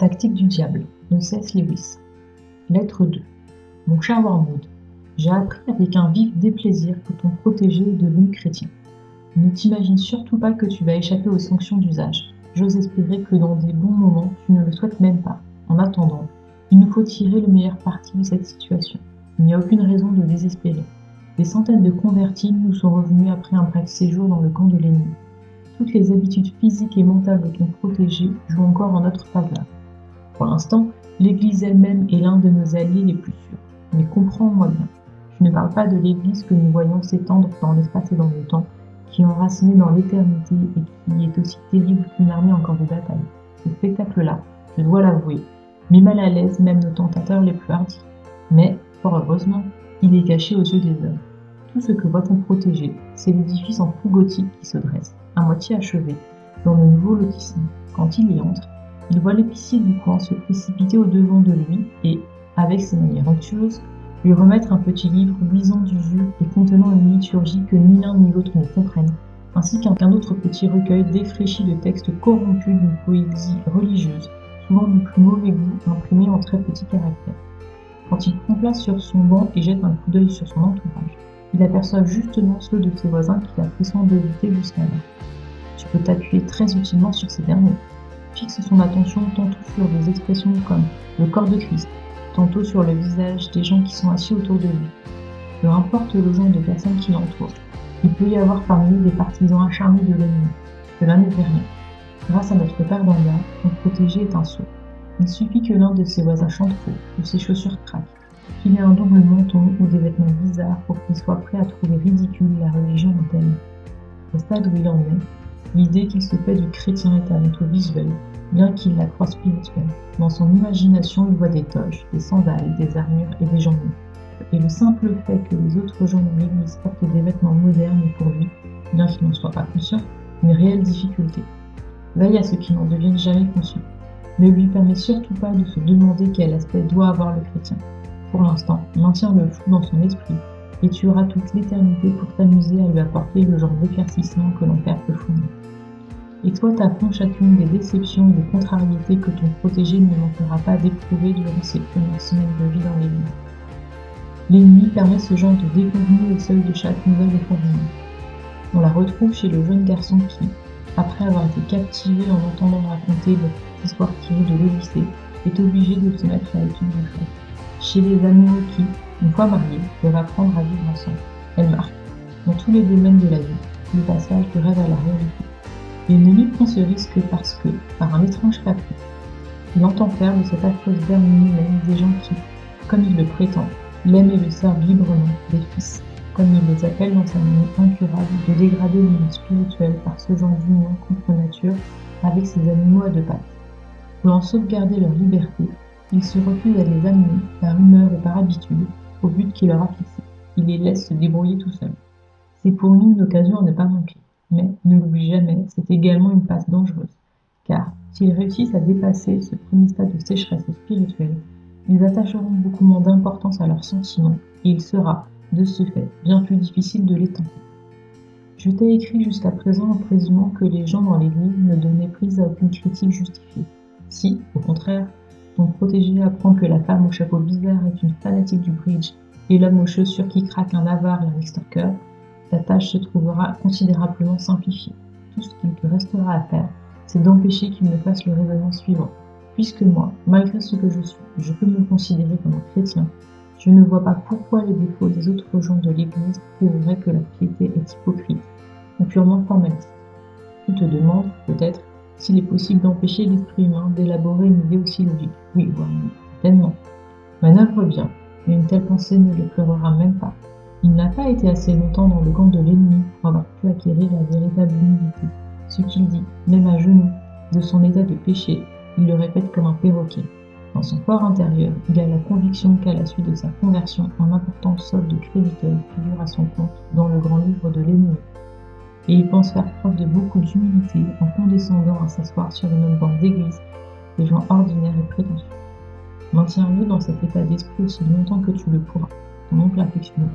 Tactique du diable de C.S. Lewis. Lettre 2. Mon cher Wormwood, j'ai appris avec un vif déplaisir que ton protégé est devenu chrétien. Ne t'imagine surtout pas que tu vas échapper aux sanctions d'usage. J'ose espérer que dans des bons moments, tu ne le souhaites même pas. En attendant, il nous faut tirer le meilleur parti de cette situation. Il n'y a aucune raison de désespérer. Des centaines de convertis nous sont revenus après un bref séjour dans le camp de l'ennemi. Toutes les habitudes physiques et mentales de ton protégé jouent encore en notre faveur. Pour l'instant, l'Église elle-même est l'un de nos alliés les plus sûrs. Mais comprends-moi bien, je ne parle pas de l'Église que nous voyons s'étendre dans l'espace et dans le temps, qui est enracinée dans l'éternité et qui est aussi terrible qu'une armée encore de bataille. Ce spectacle-là, je dois l'avouer, met mal à l'aise même nos tentateurs les plus hardis. Mais, fort heureusement, il est caché aux yeux des hommes. Tout ce que voit ton protégé, c'est l'édifice en fou gothique qui se dresse, à moitié achevé, dans le nouveau lotissement. Quand il y entre, il voit l'épicier du coin se précipiter au-devant de lui et, avec ses manières onctueuses, lui remettre un petit livre luisant d'usure et contenant une liturgie que ni l'un ni l'autre ne comprennent, ainsi qu'un autre petit recueil défraîchi de textes corrompus d'une poésie religieuse, souvent du plus mauvais goût, imprimé en très petits caractères. Quand il prend place sur son banc et jette un coup d'œil sur son entourage, il aperçoit justement ceux de ses voisins qu'il a pris soin d'éviter jusqu'alors. Tu peux t'appuyer très utilement sur ces derniers. Fixe son attention tantôt sur des expressions comme le corps de Christ, tantôt sur le visage des gens qui sont assis autour de lui. Peu importe le genre de personnes qui l'entourent, il peut y avoir parmi eux des partisans acharnés de l'ennemi. Cela ne fait rien. Grâce à notre père d'en bas, ton protégé est un sot. Il suffit que l'un de ses voisins chante faux, que ses chaussures craquent, qu'il ait un double menton ou des vêtements bizarres pour qu'il soit prêt à trouver ridicule la religion dont elle est. Au stade où il en est, l'idée qu'il se fait du chrétien est avant tout visuelle, bien qu'il la croie spirituelle. Dans son imagination, il voit des toges, des sandales, des armures et des jambons. Et le simple fait que les autres gens de l'église portent des vêtements modernes est pour lui, bien qu'il n'en soit pas conscient, une réelle difficulté. Veille à ce qu'il n'en devienne jamais conscient. Ne lui permet surtout pas de se demander quel aspect doit avoir le chrétien. Pour l'instant, maintiens le flou dans son esprit, et tu auras toute l'éternité pour t'amuser à lui apporter le genre d'éclaircissement que l'enfer peut fournir. Exploite à fond chacune des déceptions et des contrariétés que ton protégé ne manquera pas d'éprouver durant ses premières semaines de vie dans l'Église. L'ennemi permet ce genre de déconvenu au seuil de chaque nouvelle réforme. On la retrouve chez le jeune garçon qui, après avoir été captivé en entendant raconter votre histoire tirée de l'Odyssée, est obligé de se mettre à l'étude du fait. Chez les amoureux qui, une fois mariés, doivent apprendre à vivre ensemble. Elle marque, dans tous les domaines de la vie, le passage du rêve à la réalité. L'ennemi prend ce risque parce que, par un étrange caprice, il entend faire de cette affreuse vermine humaine des gens qui, comme il le prétend, l'aiment et le servent librement, des fils, comme il les appelle dans sa manie incurable, de dégrader l'union spirituelle par ce genre d'union contre nature avec ces animaux à deux pattes. Voulant sauvegarder leur liberté, il se refuse à les amener, par humeur et par habitude, au but qu'il leur a fixé. Il les laisse se débrouiller tout seuls. C'est pour nous une occasion à ne pas manquer. Mais, ne l'oublie jamais, c'est également une passe dangereuse, car s'ils réussissent à dépasser ce premier stade de sécheresse spirituelle, ils attacheront beaucoup moins d'importance à leurs sentiments et il sera, de ce fait, bien plus difficile de les tenter. Je t'ai écrit jusqu'à présent en présumant que les gens dans l'Église ne donnaient prise à aucune critique justifiée. Si, au contraire, ton protégé apprend que la femme au chapeau bizarre est une fanatique du bridge et l'homme aux chaussures qui craque un avare et un extorqueur, ta tâche se trouvera considérablement simplifiée. Tout ce qu'il te restera à faire, c'est d'empêcher qu'il ne fasse le raisonnement suivant. Puisque moi, malgré ce que je suis, je peux me considérer comme un chrétien, je ne vois pas pourquoi les défauts des autres gens de l'Église prouveraient que la piété est hypocrite ou purement formaliste. Tu te demandes, peut-être, s'il est possible d'empêcher l'esprit humain d'élaborer une idée aussi logique. Oui, voire non, certainement. Manœuvre bien, mais une telle pensée ne l'éclairera même pas. Il n'a pas été assez longtemps dans le camp de l'ennemi pour avoir pu acquérir la véritable humilité. Ce qu'il dit, même à genoux, de son état de péché, il le répète comme un perroquet. Dans son fort intérieur, il a la conviction qu'à la suite de sa conversion, un important solde de créditeurs figure à son compte dans le grand livre de l'ennemi. Et il pense faire preuve de beaucoup d'humilité en condescendant à s'asseoir sur les mêmes bancs d'église des gens ordinaires et prétentieux. Maintiens-le dans cet état d'esprit aussi longtemps que tu le pourras. Ton oncle affectionné.